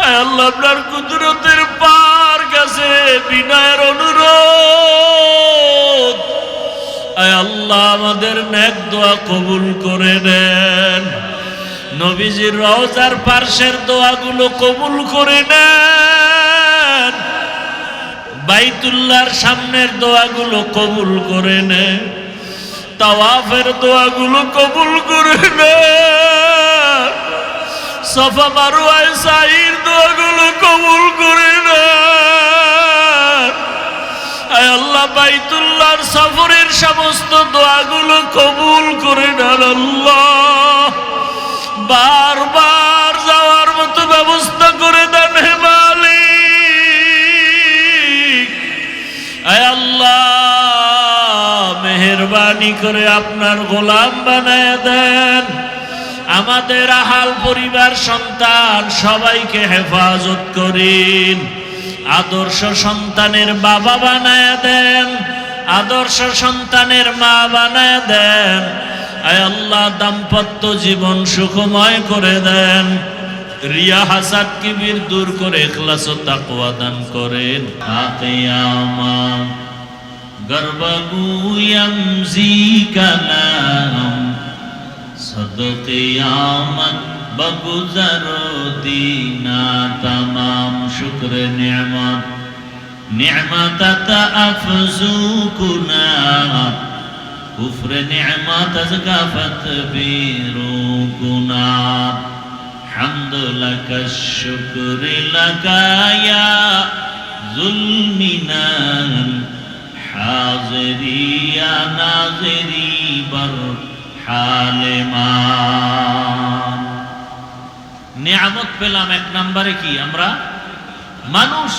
আয় আল্লাহ আপনার কুদরতের পার কাছে বিনয়ের অনুরোধ, আয় আল্লাহ আমাদের নেক দোয়া কবুল করে নেন। নবীজির রওজার পার্শ্বের দোয়াগুলো কবুল করে নেন। বাইতুল্লাহর সামনের দোয়াগুলো কবুল করে নেন। তাওয়াফের দোয়াগুলো কবুল করে নেন। সাফা মারওয়ায় সাইর দোয়াগুলো কবুল করে নেন। আয় আল্লাহ বাইতুল্লাহর সফরের সমস্ত দোয়াগুলো কবুল করে নেন। আল্লাহ বারবার যাওয়ার মতো ব্যবস্থা করে দেন হে মালিক। আয় আল্লাহ মেহেরবানি করে আপনার গোলাম বানায় দেন। আমাদের আহাল পরিবার সন্তান সবাইকে হেফাজত করেন। আদর্শ সন্তানের বাবা বানায় দেন, আদর্শ সন্তানের মা বানায় দেন। আয় আল্লাহ দাম্পত্য জীবন সুখময় করে দেন। রিয়া হাসাদ কিবির দূর করে ইখলাস ও তাকওয়া দান করেন। আকিয়ামা গর্বগুয়াম জিকালাম সদকিয়ামত বগুজরো দিনা তমাম শুক্র নিয়ামত নিয়ামত আফজুকুনা কুফর নিয়ামত আজগাফত বিরুকুনা হামদ লাকা শুক্র লাকা ইয়া যুলমিনান হাজিরি ইয়া নাজিরি বর হালেমান। নিয়ামত পেলাম এক নম্বরে কি আমরা মানুষ।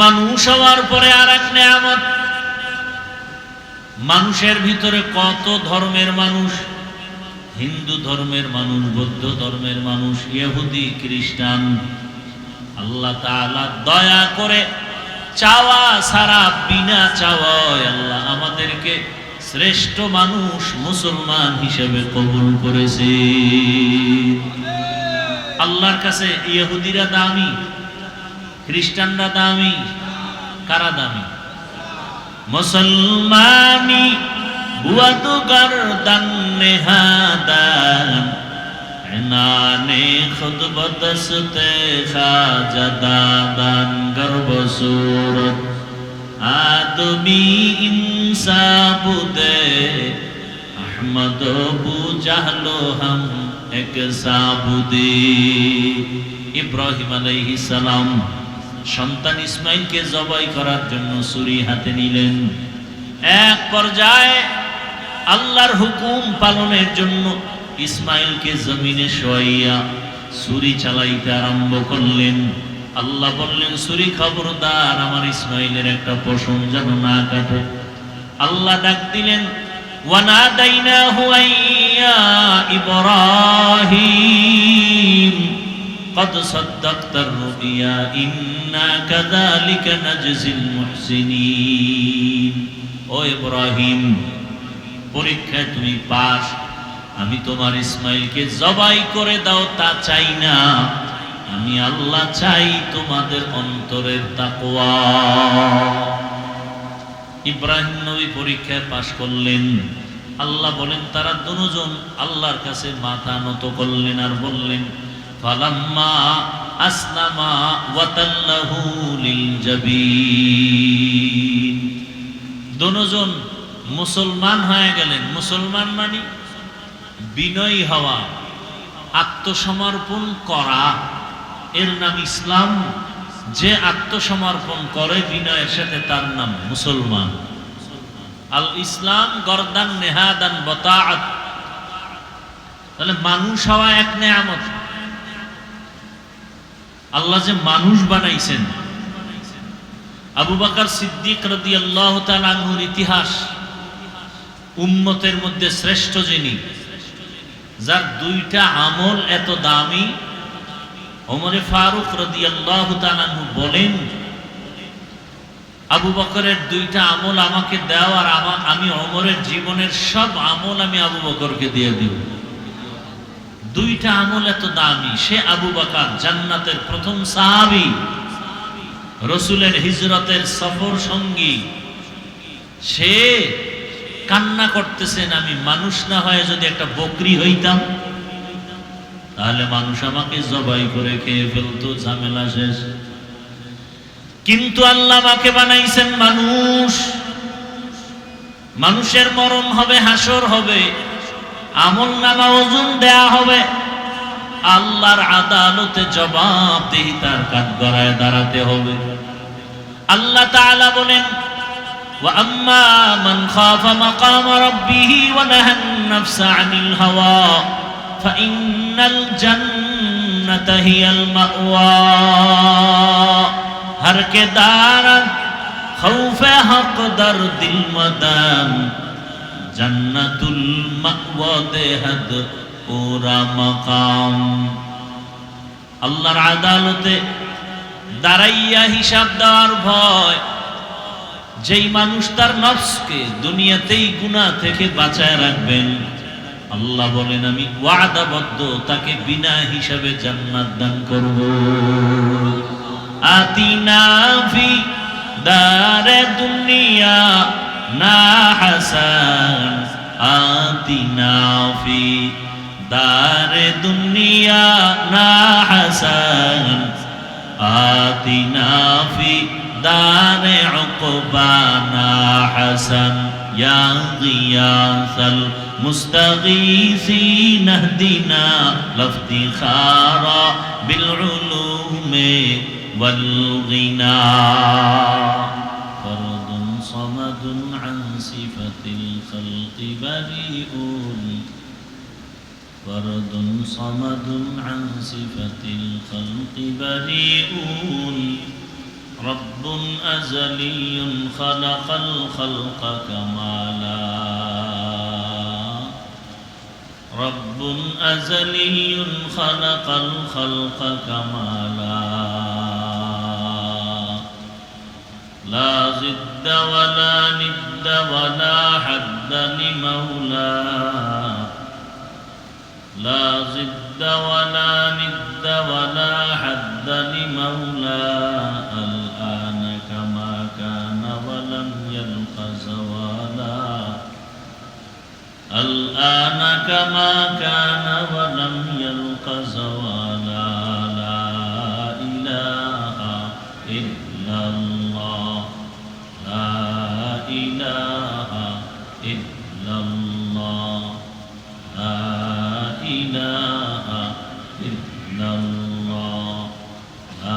মানুষ হওয়ার পরে আর এক নিয়ামত, মানুষের ভিতরে কত ধর্মের মানুষ, হিন্দু ধর্মের মানুষ, বৌদ্ধ ধর্মের মানুষ, ইহুদি খ্রিস্টান। আল্লাহ তাআলা দয়া করে চাওয়া ছাড়া বিনা চাওয়ায় আল্লাহ আমাদেরকে শ্রেষ্ঠ মানুষ মুসলমান হিসেবে কবুল করেছে। আল্লাহর কাছে ইহুদিরা দামি, খ্রিস্টানরা দামি, কারা দামি? মুসলমানি হুয়া তো গর্দান নেহাদান এনানে খুদ বদসতে খাজাদাদান গর্ব সুরত আদমি ইনসাবুদে আহমদ বু জাহলো হাম এক সাবুদে। ইব্রাহিম আলাইহিস সালাম সন্তান ইসমাইলকে জবাই করার জন্য ছুরি হাতে নিলেন। এক পর্যায়ে আল্লাহর হুকুম পালনের জন্য ইসমাইলকে জমিনে শোয়াইয়া ছুরি চালাইতে আরম্ভ করলেন। আল্লাহ বললেন, ছুরি খবরদার আমার ইসমাইলের একটা পশম যেন না কাটে। আল্লাহ ডাক দিলেন, ওয়ানাদাইনাহু আইয়া ইব্রাহিম قد صدقت الرؤيا إنا كذلك نجزي المحسنين। ও ইব্রাহিম, পরীক্ষায় তুমি পাস। আমি তোমার ইসমাইলকে জবাই করে দাও তা চাই না, আমি আল্লাহ চাই তোমাদের অন্তরের তাকওয়া। ইব্রাহিম নবী পরীক্ষায় পাস করলেন। আল্লাহ বলেন, তারা দুজন আল্লাহর কাছে মাথা নত করলেন আর বললেন, ফালাম্মা আসলামা ওয়াতাল্লাহু লিল জাবিন। দুজন মুসলমান হয়ে গেলেন। মুসলমান মানে বিনয়ী হওয়া, আত্মসমর্পণ করা, এর নাম ইসলাম। যে আত্মসমর্পণ করে বিনয়ের সাথে তার নাম মুসলমান। আল ইসলাম গরদান নেহাদান বতাআত। তাহলে মানুষ হওয়া এক নেয়ামত। আল্লাহ যে মানুষ বানাইছেন। আবু বকর সিদ্দিক রাদিয়াল্লাহু তাআলা আনহুর ইতিহাস, উম্মতের মধ্যে শ্রেষ্ঠ যিনি, যার দুইটা আমল এত দামি। ওমর ফারুক রাদিয়াল্লাহু তাআলা আনহু বলেন, আবু বকরের দুইটা আমল আমাকে দাও আর আমি ওমরের জীবনের সব আমল আমি আবু বকরকে দিয়ে দিব। দুইটা আমল এত দামি, সে আবু বকর জান্নাতের প্রথম সাহাবী, রসুলের হিজরতের সফর সঙ্গী, সে কান্না করতেছেন, আমি মানুষ না হয়ে যদি একটা বকরি হইতাম তাহলে মানুষ আমাকে জবাই করে খেয়ে ফেলতো, ঝামেলা শেষ। কিন্তু আল্লাহ আমাকে বানাইছেন মানুষ, মানুষের মরণ হবে, হাসর হবে, আমলনামা ওজন দেয়া হবে, আল্লাহর আদালতে জবাবদিহিতার কাঠগড়ায় দাঁড়াতে হবে। আল্লাহ তাআলা বলেন, ওয়া আম্মা মান খাফা মাকাম রাব্বিহি ওয়া নাহান নাফসা আনিল হাওয়া ফাইন্নাল জান্নাতা হিয়াল মাওয়া। हर के दारत खौफे हक दर दिल मदाम जन्नतुल मावा देहद पूरा मकाम। আল্লাহর আদালতে দাঁড়াইয়া হিসাব দেওয়ার ভয়, যেই মানুষ তার নফসকে দুনিয়াতেই গুনাহ থেকে বাঁচায় রাখবেন, আল্লাহ বলেন আমি ওয়াদাবদ্ধ তাকে বিনা হিসাবে জান্নাত দান করব। आतीना फी दारे दुनिया ना हसन, आतीना फी दारे दुनिया ना हसन, आतीना फी दारे उक़बा ना हसन, या गियासल मुस्तगीसीन अहदिना लफ्तिखारा बिलउलूमे والغنى فرد صمد عن صفة الخلق بريء، فرد صمد عن صفة الخلق بريء، رب أزلي خلق الخلق كمالا، رب أزلي خلق الخلق كمالا، لا ضد ولا ند ولا حد لمولى، لا ضد ولا ند ولا حد لمولى، الآن كما كان ولم يلق زوالا، الآن كما كان ولم يلق زوالا، لا إله إلا الله، لا إله إلا الله، لا إله إلا الله، لا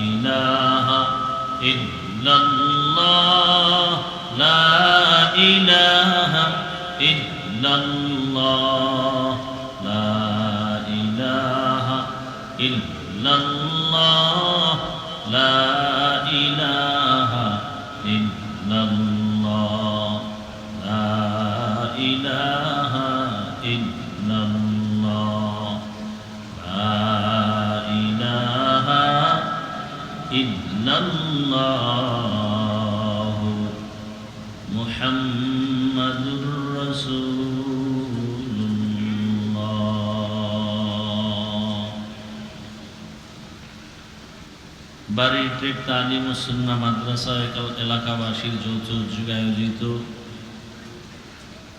إله إلا الله، لا إله إلا الله، لا إله إلا الله، لا إله إلا الله، لا إله إلا الله، لا إله إلا الله، محمد رسول الله। বাড়ি টেক তালিম ও সুন্নাহ মাদ্রাসা এলাকাবাসীর যৌথ উদ্যোগে আয়োজিত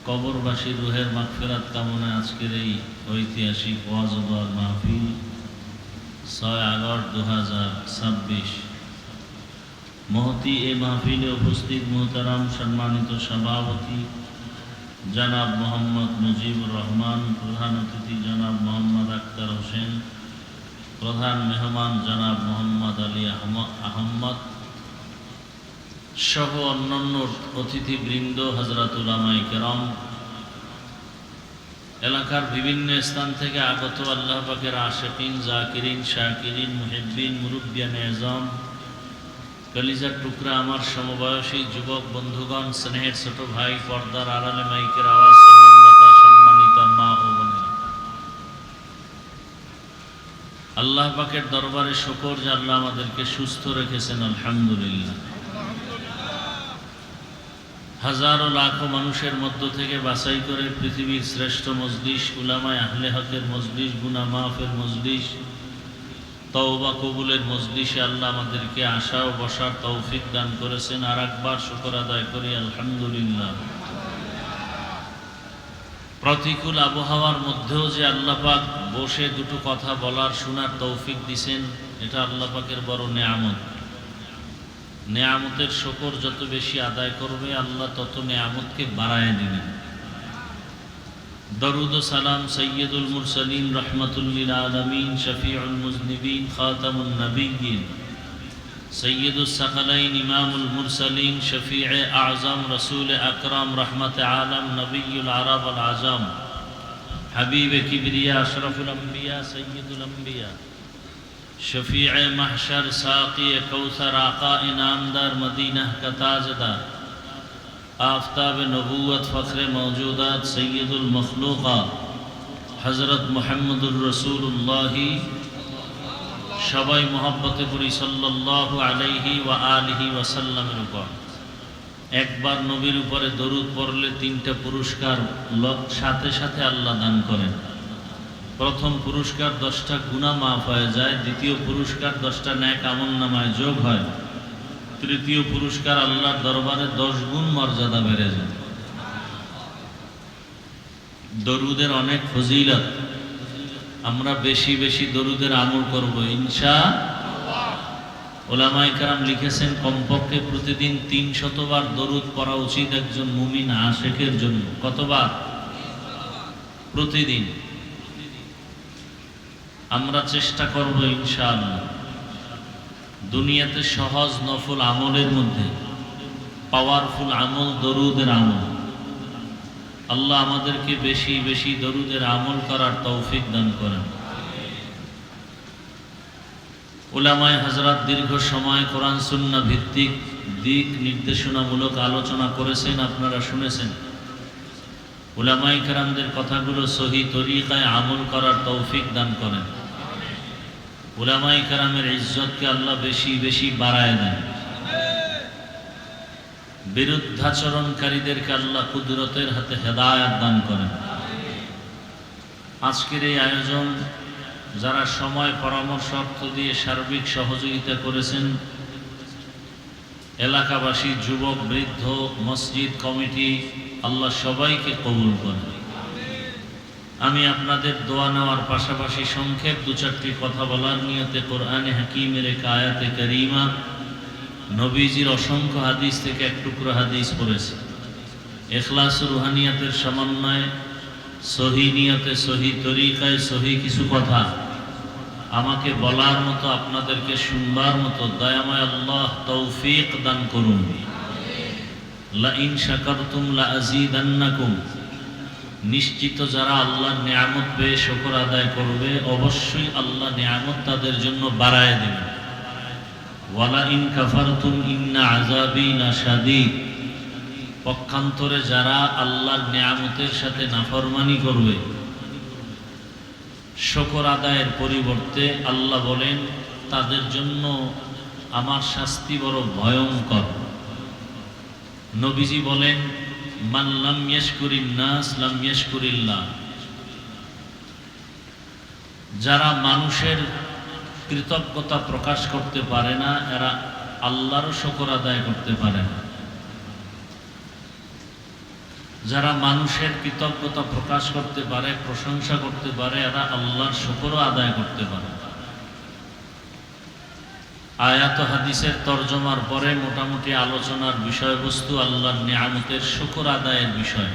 কবরবাসীর রুহের মাগফিরাত কামনায় আজকের এই ঐতিহাসিক ওয়াজ ও দোয়ার মাহফিল 6 আগস্ট 2026 মহতি এই মাহফিলে উপস্থিত মুহতারাম সম্মানিত সভাপতি জনাব মোহাম্মদ মুজিবুর রহমান, প্রধান অতিথি জনাব মোহাম্মদ আক্তার হোসেন, প্রধান মেহমান জনাব মোহাম্মদ আলী আহমদ সহ অন্যান্য অতিথিবৃন্দ, হযরত উলামায়ে কেরাম, এলাকার বিভিন্ন স্থান থেকে আগত আল্লাহ পাকের আশিকিন, জাকিরিন, শাকিরিন, মুহিব্বিন, মুরব্বিয়ানে আযম, কলিজার টুকরা আমার সমবয়সী যুবক বন্ধুগণ, স্নেহের ছোট ভাই, পর্দার আড়ালে মাইকের আওয়াজ শ্রবণরতা সম্মানিত মা ও বোনেরা, আল্লাহ পাকের দরবারে শুকর যে আল্লাহ আমাদেরকে সুস্থ রেখেছেন, আলহামদুলিল্লাহ। হাজারো লাখো মানুষের মধ্য থেকে বাছাই করে পৃথিবীর শ্রেষ্ঠ মজলিস, উলামায়ে আহলে হকের মজলিস, গুনাহ মাফের মজলিস, তওবা কবুলের মজলিসে আল্লাহ আমাদেরকে আসা ও বসার তৌফিক দান করেছেন। আর একবার শুকর আদায় করি আলহামদুলিল্লাহ। প্রতিকূল আবহাওয়ার মধ্যেও যে আল্লাহ পাক বসে দুটো কথা বলার শোনার তৌফিক দিছেন, এটা আল্লাহ পাকের বড় নেয়ামত। নেয়ামতের শুকর যত বেশি আদায় করবে আল্লাহ তত নেয়ামতকে বাড়ায় দিবেন। দরুদ ও সালাম সৈয়দুল মুরসালিন রহমাতুল লিল আলামিন শফিউল মুজনিবিন খাতামুন নবিয়্যিন সৈয়দুস সাকালাইন ইমামুল মুরসালিন শফিয়ে আযম রসুল আকরাম রহমতে আলম নবিয়ুল আরব আল আজম হাবিবে কিবরিয়া আশরাফুল আম্বিয়া সৈয়দুল আম্বিয়া शफीए महशर साक़ी कौसर आका इनामदार मदीना का ताजदार आफ्ताब नबूवत फ़ख्र मौजूदात सैयदुल मखलूक़ात हज़रत मुहम्मदुर रसूलुल्लाही सबाई मोहब्बत पुरी सल्लल्लाहु अलैहि व आलिहि वसल्लमेर उपর একবার নবীর উপরে দরুদ পড়লে তিনটা পুরস্কার সাথে সাথে আল্লাহ দান করেন। প্রথম পুরস্কার 10টা গুনাহ মাফ হয়ে যায়, দ্বিতীয় পুরস্কার 10টা নেক আমলনামায় যোগ হয়, তৃতীয় পুরস্কার আল্লাহর দরবারে 10 গুণ মর্যাদা বেড়ে যায়। দরুদের অনেক ফজিলত, আমরা বেশি বেশি দরুদের আমল করব ইনশাআল্লাহ। উলামায়ে কেরাম লিখেছেন কমপক্ষে প্রতিদিন 300 বার দরুদ পড়া উচিত একজন মুমিন আশিকের জন্য। কতবার? প্রতিদিন। আমরা চেষ্টা করব ইনশাআল্লাহ দুনিয়াতে সহজ নফল আমলের মধ্যে পাওয়ারফুল আমল দরুদের আমল। আল্লাহ আমাদেরকে বেশি বেশি দরুদের আমল করার তৌফিক দান করেন। উলামায়ে হযরত দীর্ঘ সময় কোরআন সুন্নাহ ভিত্তিক দিক নির্দেশনামূলক আলোচনা করেছেন, আপনারা শুনেছেন। উলামায়ে কেরামদের কথাগুলো সহি তরিকায় আমল করার তৌফিক দান করেন। উলামায়ে কেরামের ইজ্জতকে আল্লাহ বেশি বেশি বাড়ায় দেন। বিরুদ্ধাচরণকারীদেরকে আল্লাহ কুদরতের হাতে হেদায়েত দান করেন। আজকের এই আয়োজন যারা সময় পরামর্শ অর্থ দিয়ে সার্বিক সহযোগিতা করেছেন, এলাকাবাসী, যুবক, বৃদ্ধ, মসজিদ কমিটি, আল্লাহ সবাইকে কবুল করেন। আমি আপনাদের দোয়া নেওয়ার পাশাপাশি সংক্ষেপ 2-4টি কথা বলার নিয়তে কোরআনে হাকিমের এক আয়াতে কারিমা, নবীজির অসংখ্য হাদিস থেকে এক টুকরো হাদিস পড়েছি। ইখলাস রুহানিয়াতের সমন্বয়ে সহি নিয়তে, সহি তরিকায়, সহি কিছু কথা আমাকে বলার মতো, আপনাদেরকে শুনবার মতো দয়াময় আল্লাহ তৌফিক দান করুন। লা ইন শাকারতুম লা আযীদান্নাকুম, নিশ্চিত যারা আল্লাহর নিয়ামত পেয়ে শুকর আদায় করবে অবশ্যই আল্লাহ নিয়ামত তাদের জন্য বাড়ায় দেবেন। ওয়ালা ইন কাফারতুম ইন্না আযাবি লাশাদীদ, পক্ষান্তরে যারা আল্লাহর নিয়ামতের সাথে নাফরমানি করবে শুকর আদায়ের পরিবর্তে আল্লাহ বলেন তাদের জন্য আমার শাস্তি বড় ভয়ঙ্কর। নবীজি বলেন মান লাম ইয়াশকুরিন নাস লাম ইয়াশকুরিল্লাহ, যারা মানুষের কৃতজ্ঞতা প্রকাশ করতে পারে না এরা আল্লাহরও শুকর আদায় করতে পারে না। যারা মানুষের কৃতজ্ঞতা প্রকাশ করতে পারে, প্রশংসা করতে পারে, এরা আল্লাহর শুকরও আদায় করতে পারে। আয়াত হাদিসের তরজমার পরে মোটামুটি আলোচনার বিষয়বস্তু আল্লাহর নিয়ামতের শুকর আদায়ের বিষয়।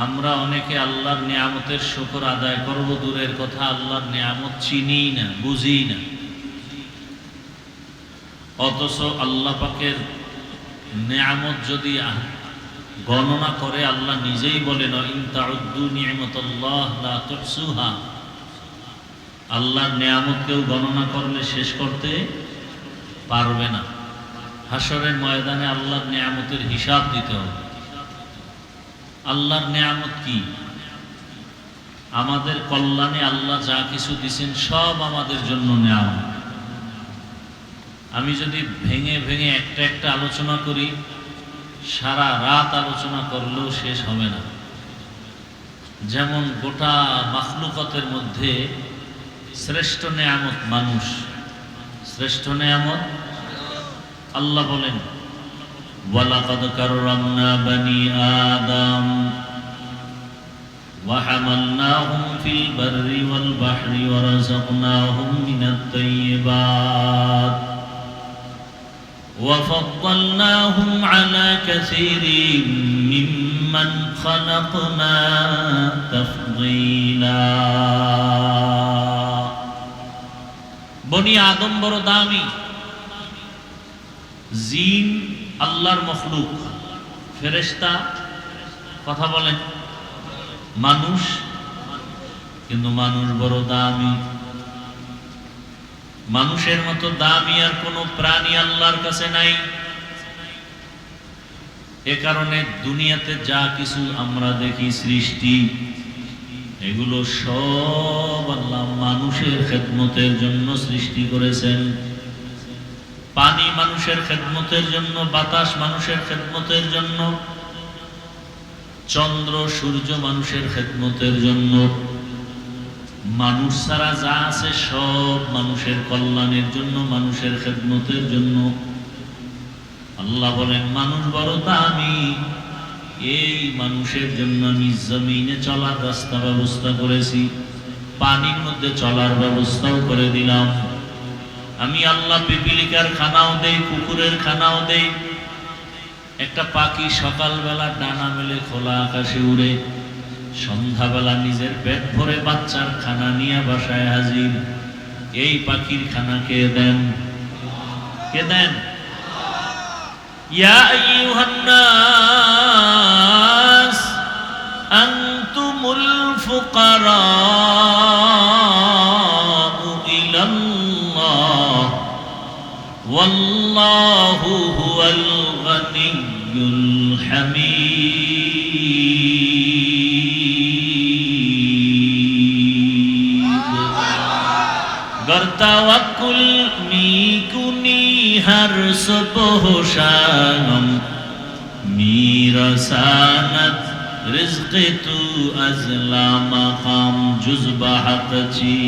আমরা অনেকে আল্লাহর নিয়ামতের শুকর আদায় করব দূরের কথা, আল্লাহর নিয়ামত চিনি না, বুঝি না। অথচ আল্লাহ পাকের নিয়ামত যদি গণনা করে আল্লাহ নিজেই বলেন ইন তাউদ্দু নি'মাতাল্লাহ লা তুহসুহা, আল্লাহর নিয়ামত কেউ গণনা করলে শেষ করতে পারবে না। হাসরের ময়দানে আল্লাহর নিয়ামতের হিসাব দিতে হবে। আল্লাহর নিয়ামত কি? আমাদের কল্যাণে আল্লাহ যা কিছু দিয়েছেন সব আমাদের জন্য নিয়ামত। আমি যদি ভেঙে ভেঙে একটা একটা আলোচনা করি সারা রাত আলোচনা করলেও শেষ হবে না। যেমন গোটা মাখলুকাতের মধ্যে শ্রেষ্ঠ নেয়ামত মানুষ, শ্রেষ্ঠ নেয়ামত। আল্লাহ বলেন ওয়ালাকাদ কাররামনা বানি আদম ওয়া হামালনাহুম ফিল বাররি ওয়াল বাহরি ওয়া রাযাকনাহুম মিনাত তাইয়্যিবাত ওয়া ফাদ্দালনাহুম আলা কাসীরিন মিম্মান খালাকনা তাফদীলা। বনি আদম বড় দামি, জিন আল্লাহর মখলুক, ফেরেশতা কথা বলেন মানুষ, কিন্তু মানুষ বড় দামি। মানুষের মতো দামি আর কোনো প্রাণী আল্লাহর কাছে নাই। এ কারণে দুনিয়াতে যা কিছু আমরা দেখি সৃষ্টি, এগুলো সব আল্লাহ মানুষের খেদমতের জন্য সৃষ্টি করেছেন। পানি মানুষের খেদমতের জন্য, বাতাস মানুষের খেদমতের জন্য, চন্দ্র সূর্য মানুষের খেদমতের জন্য। মানুষ ছাড়া যা আছে সব মানুষের কল্যাণের জন্য, মানুষের খেদমতের জন্য। আল্লাহ বলেন মানুষ বড় দামি, এই মানুষের জন্য আমি জমিনে চলার রাস্তা ব্যবস্থা করেছি, পানির মধ্যে চলার ব্যবস্থাও করে দিলাম। আমি আল্লাহ পিপিলিকার খানাও দেই, কুকুরের খানাও দেই। একটা পাখি সকালবেলা ডানা মেলে খোলা আকাশে উড়ে, সন্ধ্যাবেলা নিজের পেট ভরে বাচ্চার খানা নিয়ে বাসায় হাজির। এই পাখির খানা কে দেন? কে দেন? ইয়া আইয়ুহান নাস আনতুমুল ফুকারাউ ইলাল্লাহ ওয়াল্লাহু হুয়াল গানিয়্যুল হামিদ। गर तवक्कुल मी कुनी हर सुबह शाम मीरा सानत रिज़्क़ तू अज़ला मक़ाम जुज़्बा हक़ची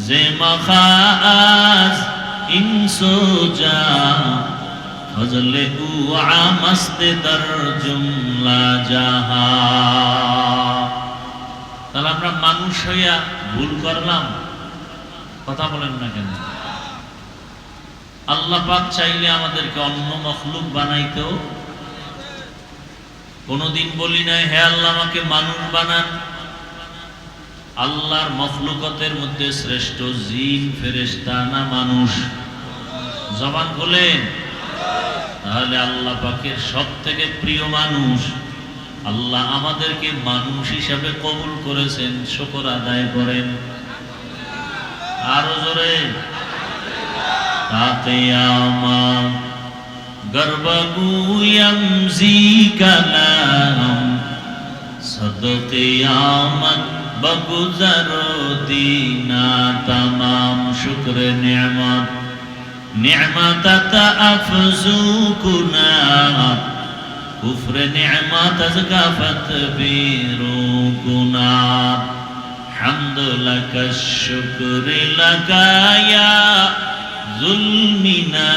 ज़े मख़ाज़ इंसो जा फज़ले उ आमस्त दर जुमला जहा। তাহলে আমরা মানুষ হইয়া ভুল করলাম, কথা বলেন না কেন? আল্লাহ পাক চাইলে আমাদেরকে অন্য মখলুক বানাইতেও কোনদিন বলি নাই হে আল্লাহ আমাকে মানুষ বানান। আল্লাহর মখলুকতের মধ্যে শ্রেষ্ঠ জিন ফেরেশতা না মানুষ? জবান খোলেন। তাহলে আল্লাহ পাকের সব থেকে প্রিয় মানুষ। আল্লাহ আমাদেরকে মানুষ হিসাবে কবুল করেছেন, শুকর আদায় করেন। আরো জোরে তাকিয়ামা গর্বগুয়াম জি কালাম সদকিয়ামত বগুজারো দিনা तमाम শুকর নিয়ামত নিয়ামতাত আফজু কুনা কুফর নিয়ামত আজকাফত বিরু কুনা حمد لك الشكر لك يا ظلمنا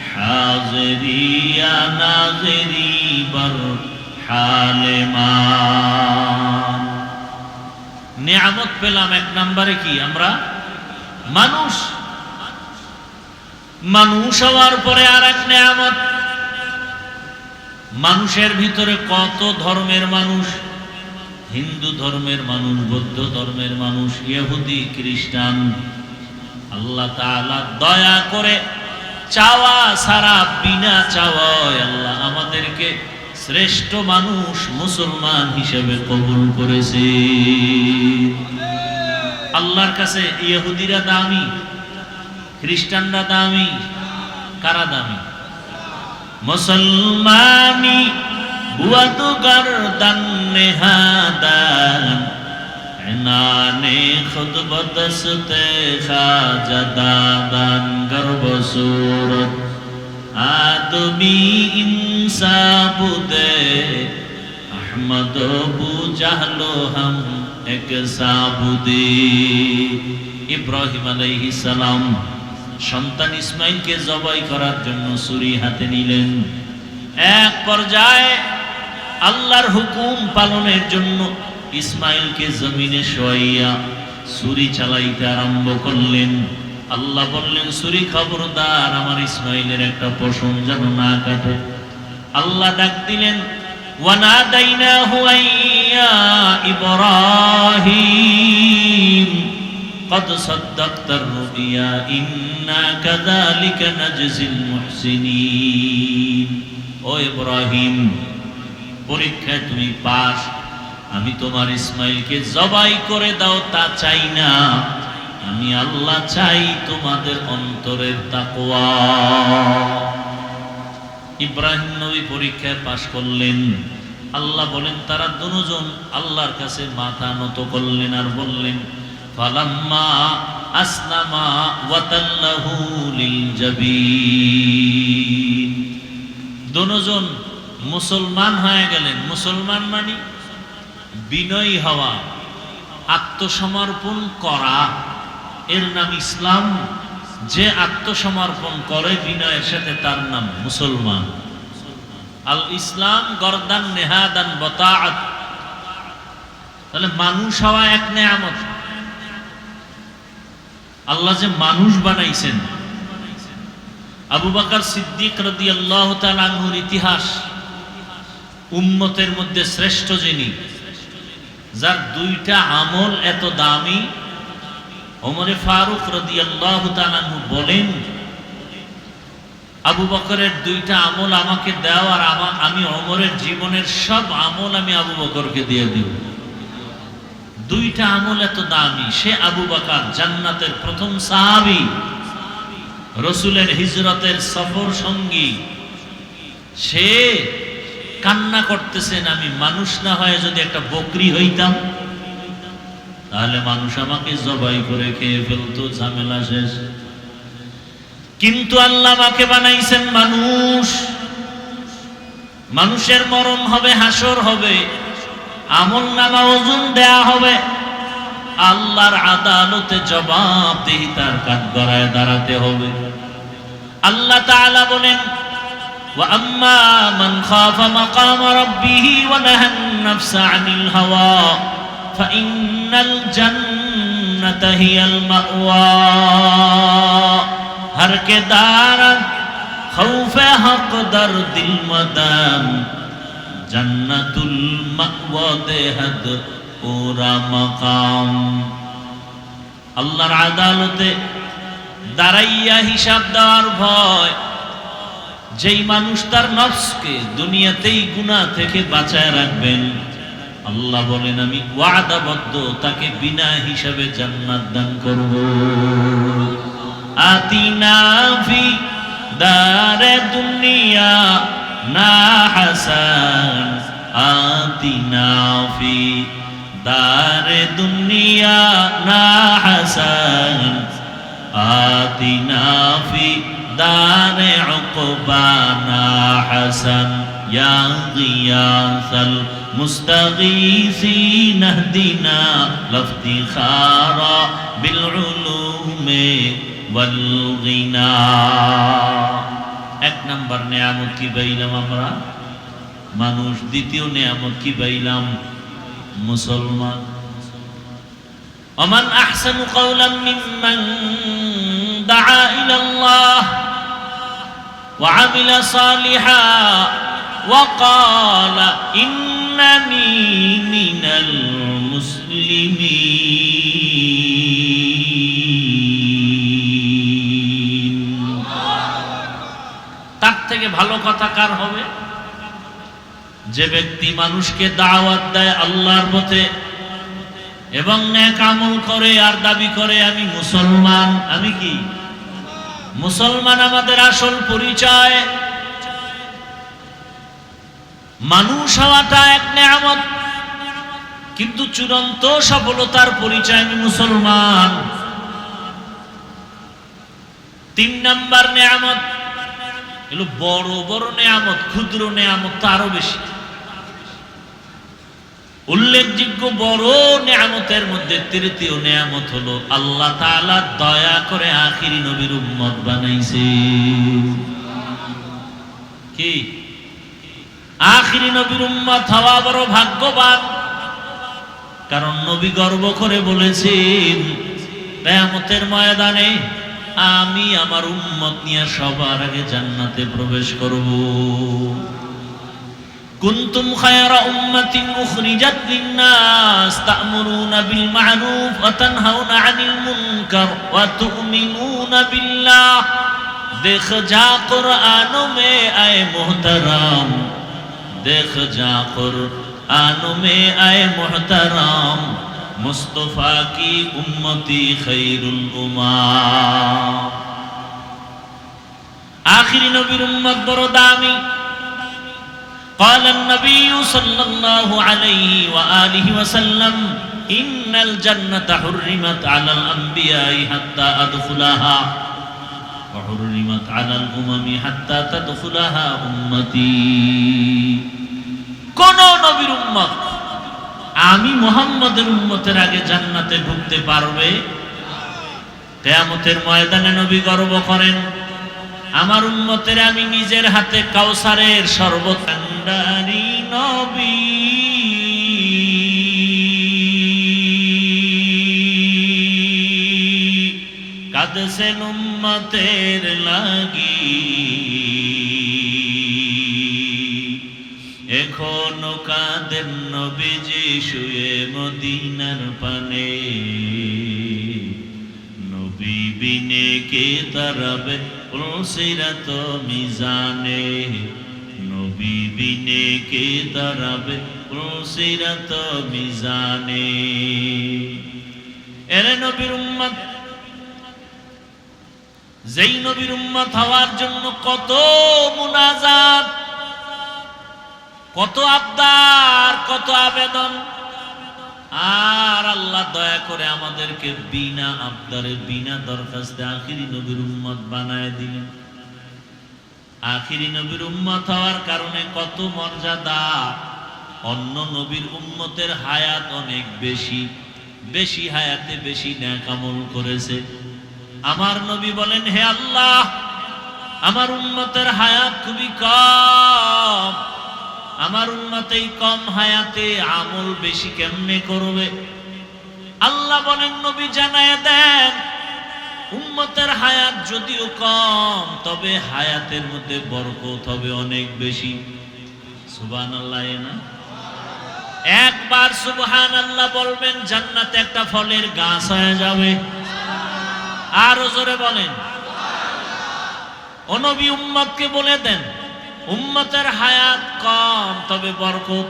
حاضري يا ناظري بر حالمان। নিয়ামত পেলাম এক নম্বরে কি? আমরা মানুষ। মানুষ হওয়ার পরে আর এক নিয়ামত, মানুষের ভিতরে কত ধর্মের মানুষ। হিন্দু ধর্মের মানুষ, বৌদ্ধ ধর্মের মানুষ, ইহুদি খ্রিস্টান। আল্লাহ তাআলা দয়া করে চাওয়া ছাড়া, বিনা চাওয়ায় আল্লাহ আমাদেরকে শ্রেষ্ঠ মানুষ মুসলমান হিসেবে কবুল করেছে। আল্লাহর কাছে ইহুদিরা দামি, খ্রিস্টানরা দামি। কারা দামি? মুসলমানি हुआ तो गर्दन नेहादान इनाने खुद बदस्ते खाजा दादान गर्भ सूरत আদমি ইনসাবুদে আহমদ বু জাহলো হাম এক সাবুদে। ইব্রাহিম আলাইহিস সালাম সন্তান ইসমাইলকে জবাই করার জন্য ছুরি হাতে নিলেন। এক পর্যায়ে আল্লাহর হুকুম পালনের জন্য ইসমাইলকে জমিনে শোয়াইয়া ছুরি চালাইতে আরম্ভ করলেন। আল্লাহ বললেন, ছুরি খবরদার আমার ইসমাইলের একটা পশম যেন না কাটে। আল্লাহ ডাক দিলেন, ওয়ানাদাইনাহু আইয়া ইব্রাহিম কদ সাদ্দাকতার রুইয়া ইন্না কাযালিকা নাজজিল মুহসিনিন। ও ইব্রাহিম, পরীক্ষায় তুমি পাস। আমি তোমার ইসমাইলকে জবাই করে দাও তা চাই না, আমি আল্লাহ চাই তোমাদের অন্তরের তাকওয়া। ইব্রাহিম নবী পরীক্ষায় পাশ করলেন। আল্লাহ বলেন, তারা দুজন আল্লাহর কাছে মাথা নত করলেন আর বললেন, ফালাম্মা আসলামা ওয়াতাল্লাহু লিল জাবিন। দুজন মুসলমান হয়ে গেলেন। মুসলমান মানে বিনয়ী হওয়া, আত্মসমর্পণ করা, এর নাম ইসলাম। যে আত্মসমর্পণ করে বিনয়ের সাথে তার নাম মুসলমান। আল ইসলাম গরদান নেহাদান বতাআত। তাহলে মানুষ হওয়া এক নেয়ামত। আল্লাহ যে মানুষ বানাইছেন। আবু বকর সিদ্দিক রাদিয়াল্লাহু তাআলা আনহুর ইতিহাস, উম্মতের মধ্যে শ্রেষ্ঠ যিনি, যার দুইটা আমল এত দামি। ওমরে ফারুক রাদিয়াল্লাহু তাআলা আনহু বলেন, আবু বকরের দুইটা আমল আমাকে দাও আর আমি ওমরের জীবনের সব আমল আমি আবু বকরকে দিয়ে দিব। দুইটা আমল এত দামি। সে আবু বকর জান্নাতের প্রথম সাহাবী, রাসূলের হিজরতের সফর সঙ্গী। সে কান্না করতেছেন, আমি মানুষ না হয়ে যদি একটা বকরি হইতাম তাহলে মানুষ আমাকে জবাই করে খেয়ে ফেলতো, ঝামেলা শেষ। কিন্তু আল্লাহ আমাকে বানাইছেন মানুষ। মানুষের মরণ হবে, হাসর হবে, আমলনামা ওজন দেয়া হবে, আল্লাহর আদালতে জবাবদিহিতার কাঠগড়ায় দাঁড়াতে হবে। আল্লাহ তাআলা বলেন, وَأَمَّا مَنْ خَافَ مَقَامَ رَبِّهِ وَنَهَى النَّفْسَ عَنِ الْهَوَى فَإِنَّ الْجَنَّةَ هِيَ الْمَأْوَى ہر کے دارد خوف حق در دل مدام جنت المأوى দেহদ পুরা মাকাম। আল্লাহর আদালতে দাঁড়াইয়া হিসাব দেওয়ার ভয়। যেই মানুষ তার নফসকে দুনিয়াতেই গুনাহ থেকে বাঁচায় রাখবেন, আল্লাহ বলেন আমি ওয়াদাবদ্ধ তাকে বিনা হিসাবে জান্নাত দান করব। আতিনা ফি দারে দুনিয়া না হাসান, আতিনা ফি দারে দুনিয়া না হাসান, আতিনা ফি দারে উকবা না হাসান, ইয়া গিয়াসাল মুস্তাগীসিন ইহদিনা লাফতিখারা বিল উলুমে ওয়াল গিনা। এক নাম্বার নিয়ামত কি পাইলাম আমরা? মানুষ। দ্বিতীয় নিয়ামত কি পাইলাম? মুসলমান। ওমান আহসানু কাওলাম মিম্মান দাআ ইলাল্লাহ ওয়া আমিলা সালিহা ওয়া ক্বালা ইন্নানি মিনাল মুসলিমিন। তার থেকে ভালো কথা কার হবে? যে ব্যক্তি মানুষকে দাওয়াত দেয় আল্লাহর পথে এবং নেক আমল করে আর দাবি করে আমি মুসলমান। আমি কি মুসলমান? আমাদের আসল পরিচয় মানুষ হওয়াটা এক নেয়ামত, কিন্তু চূড়ান্ত সফলতার পরিচয় আমি মুসলমান। 3 নাম্বার নেয়ামত এগুলো বড় বড় নেয়ামত, ক্ষুদ্র নেয়ামত তো আরো বেশি। উল্লেখযোগ্য বড় নেয়ামতের মধ্যে তৃতীয় নেয়ামত হলো আল্লাহ তাআলা দয়া করে আখিরি নবীর উম্মত বানাইছে। কি? আখিরি নবীর উম্মত হওয়া বড় ভাগ্যবান। কারণ নবী গর্ব করে বলেছেন কিয়ামতের ময়দানে আমি আমার উম্মত নিয়ে সবার আগে জান্নাতে প্রবেশ করব। কুনতুম খায়রা উম্মাতিন উখরিজাত লিন-নাস তা'মুরুনা বিল মা'রুফ ওয়া তানহাউনা 'আনিল মুনকার ওয়া তু'মিনুনা বিল্লাহ। দেখ যা কুরআন মে আয়ে মুহতারাম, দেখ যা कुरान में आए मोहतरम, मुस्तफा की उम्मती खैरुल उम्मा। आखिरी नबीर उम्मत बड़ो दामी। قال النبي صلى الله عليه وآله وسلم إن الجنة حرمت على الأنبياء حتى أدخلها وحرمت على الأمم حتى تدخلها أمتي। কোন নবীর উম্মত আমি মুহাম্মদের উম্মতের আগে জান্নাতে ঢুকতে পারবে? কিয়ামতের ময়দানে নবী গর্ব করেন আমার উম্মতের আমি নিজের হাতে কাউসারের শরবত কান্ডারি নবী। কাঁদছেন উম্মতের লাগি, এখনো কাঁদেন নবীজি শুয়ে মদিনার পানে। নবী বিনে কে তারাবে পুলসিরাত মিজানে, নবী বিনে কে তারাবে পুলসিরাত মিজানে। এরে নবীর উম্মত, যেই নবীর উম্মত হওয়ার জন্য কত মুনাজাত, কত আবদার, কত আবেদন, আর আল্লাহ দয়া করে আমাদেরকে বিনা আবদারে বিনা দরখাস্তে আখিরি নবীর উম্মত বানায় দিলেন। আখিরি নবীর উম্মত হওয়ার কারণে কত মর্যাদা। অন্য নবীর উম্মতের হায়াত অনেক বেশি, বেশি হায়াতে বেশি নেক আমল করেছে। আমার নবী বলেন, হে আল্লাহ, আমার উম্মতের হায়াত খুবই কম, আমার উম্মত এই কম হায়াতে আমল বেশি কেমনে করবে? আল্লাহ বলেন, নবী জানায় দেন, উম্মতের হায়াত যদিও কম তবে হায়াতের মধ্যে বরকত হবে অনেক বেশি। সুবহানাল্লাহ। না একবার সুবহানাল্লাহ বলবেন, জান্নাতে একটা ফলের গাছ হয়ে যাবে। আরো জোরে বলেন। ও নবী উম্মতকে বলে দেন, উম্মতের হায়াত কম তবে বরকত।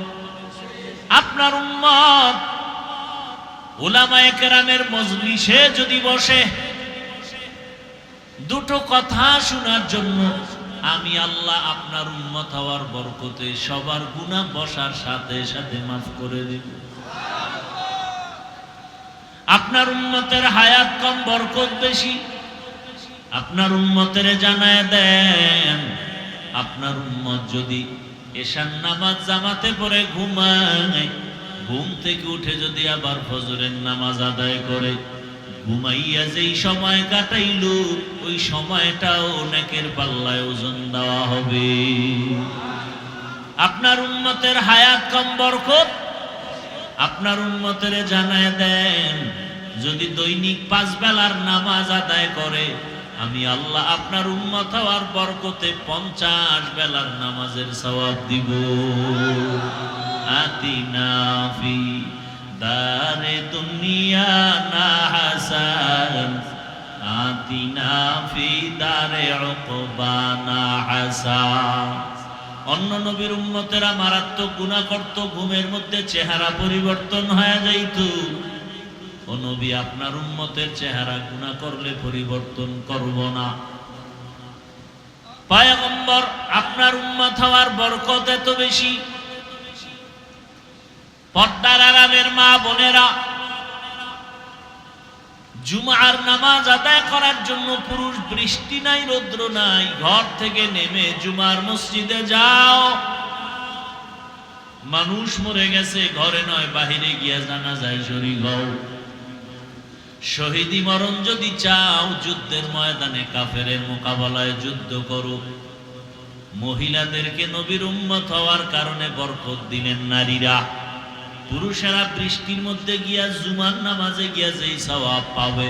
আপনার উম্মত উলামায়ে কেরামের মজলিসে যদি বসে দুটো কথা শোনার জন্য, আমি আল্লাহ আপনার উম্মত হওয়ার বরকতে সবার গুনাহ বসার সাথে সাথে মাফ করে দেব। আপনার উম্মতের হায়াত কম বরকত বেশি। আপনার উম্মতের জানায় দেন, আপনার উম্মত যদি এশার নামাজ জামাতে পড়ে ঘুমায়, ঘুম থেকে উঠে যদি আবার ফজরের নামাজ আদায় করে, ঘুমাইয়া যেই সময় কাটাইল ওই সময়টাও নেকের পাল্লায় ওজন দেওয়া হবে। আপনার উম্মতের হায়াত কম বরকত। আপনার উম্মতের জানায় দেন, যদি দৈনিক 5 বেলার নামাজ আদায় করে, আমি আল্লাহ আপনার উম্মত হওয়ার বরকতে 50 বেলার নামাজের সওয়াব দিব। আতিনা ফি দারে দুনিয়া না হাসান, আতিনা ফি দারে উকবা না হাসান। অন্য নবীর উম্মতেরা মারাত্মক গুনাহ করত, ঘুমের মধ্যে চেহারা পরিবর্তন হয়ে যাইত। ও নবী, আপনার উম্মতের চেহারা গুনাহ করলে পরিবর্তন করব না। পয়গম্বর, আপনার উম্মত হওয়ার বরকত এত বেশি। পর্দার আড়ালের মা বোনেরা, জুমার নামাজ আদায় করার জন্য পুরুষ, বৃষ্টি নাই রৌদ্র নাই, ঘর থেকে নেমে জুমার মসজিদে যাও। মানুষ মরে গেছে, ঘরে নয় বাহিরে গিয়া জানাজায় শরীক হও। শহীদি মরণ যদি চাও, যুদ্ধের ময়দানে কাফেরের মোকাবেলায় যুদ্ধ করো। মহিলাদেরকে নবীর উম্মত হওয়ার কারণে বরকত দিলেন নারীরা। পুরুষেরা বৃষ্টির মধ্যে গিয়া জুমার নামাজে গিয়া যেই সওয়াব পাবে,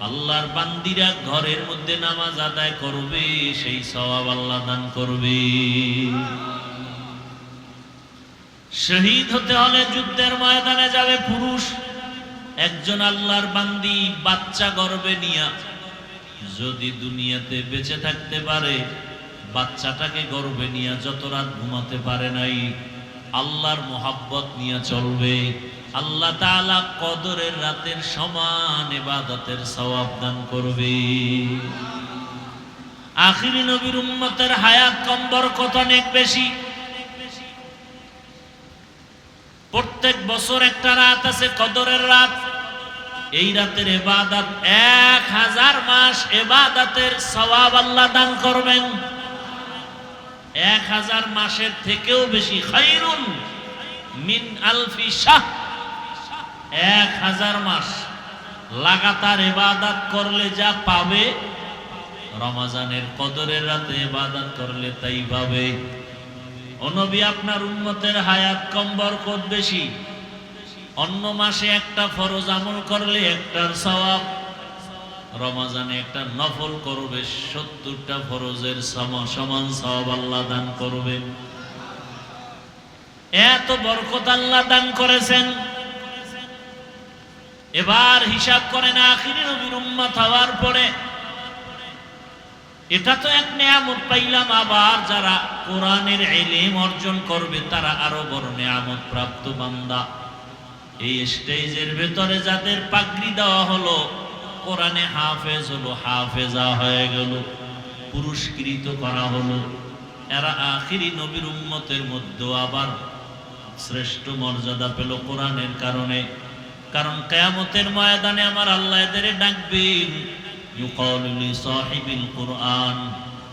আল্লাহর বান্দিরা ঘরের মধ্যে নামাজ আদায় করবে, সেই সওয়াব আল্লাহ দান করবে। শহীদ হতে হলে যুদ্ধের ময়দানে যাবে পুরুষ। একজন আল্লাহর বান্দি বাচ্চা গর্ভে নিয়া যদি দুনিয়াতে বেঁচে থাকতে পারে, বাচ্চাটাকে গর্ভে নিয়া যত রাত ঘুমাতে পারে নাই, আল্লাহর মোহাব্বত নিয়ে চলবে, আল্লাহ তাআলা কদরের রাতের সমান ইবাদতের সওয়াব দান করবে। আখিরি নবীর উম্মতের হায়াত কম, বরকত অনেক বেশি। প্রত্যেক বছর একটা রাত আছে কদরের রাত। এই রাতের ইবাদত 1000 মাস ইবাদতের সওয়াব আল্লাহ দান করবেন। 1000 মাসের থেকেও বেশি, খায়রুন মিন আলফি শাহ। 1000 মাস লাগাতার ইবাদত করলে যা পাবে, রমজানের কদরের রাতে ইবাদত করলে তাই পাবে। ও নবী, আপনার উম্মতের হায়াত কম, বরকত বেশি। অন্য মাসে একটা ফরজ আমল করলে একটার সওয়াব, রমজানে একটা নফল করবে 70টা ফরজের সমান সওয়াব আল্লাহ দান করবে। এত বরকত আল্লাহ দান করেছেন। এবার হিসাব করেন, আখিরি নবীর উম্মত হওয়ার পরে এটা তো এক নেয়ামত পাইলাম। আবার যারা কোরআনের ইলম অর্জন করবে, তারা আরো বড় নেয়ামত প্রাপ্ত বান্দা। এই স্টেজের ভেতরে যাদের পাগড়ি দেওয়া হলো, কোরআনে হাফেজ হলো, হাফেজা হয়ে গেল, পুরস্কৃত করা হলো, এরা আখিরি নবীর উম্মতের মধ্যে আবার শ্রেষ্ঠ মর্যাদা পেল কোরআনের কারণে। কারণ কিয়ামতের ময়দানে আমার আল্লাহ এদের ডাকবেন, ইউকালু লিসাহিবিল কুরআন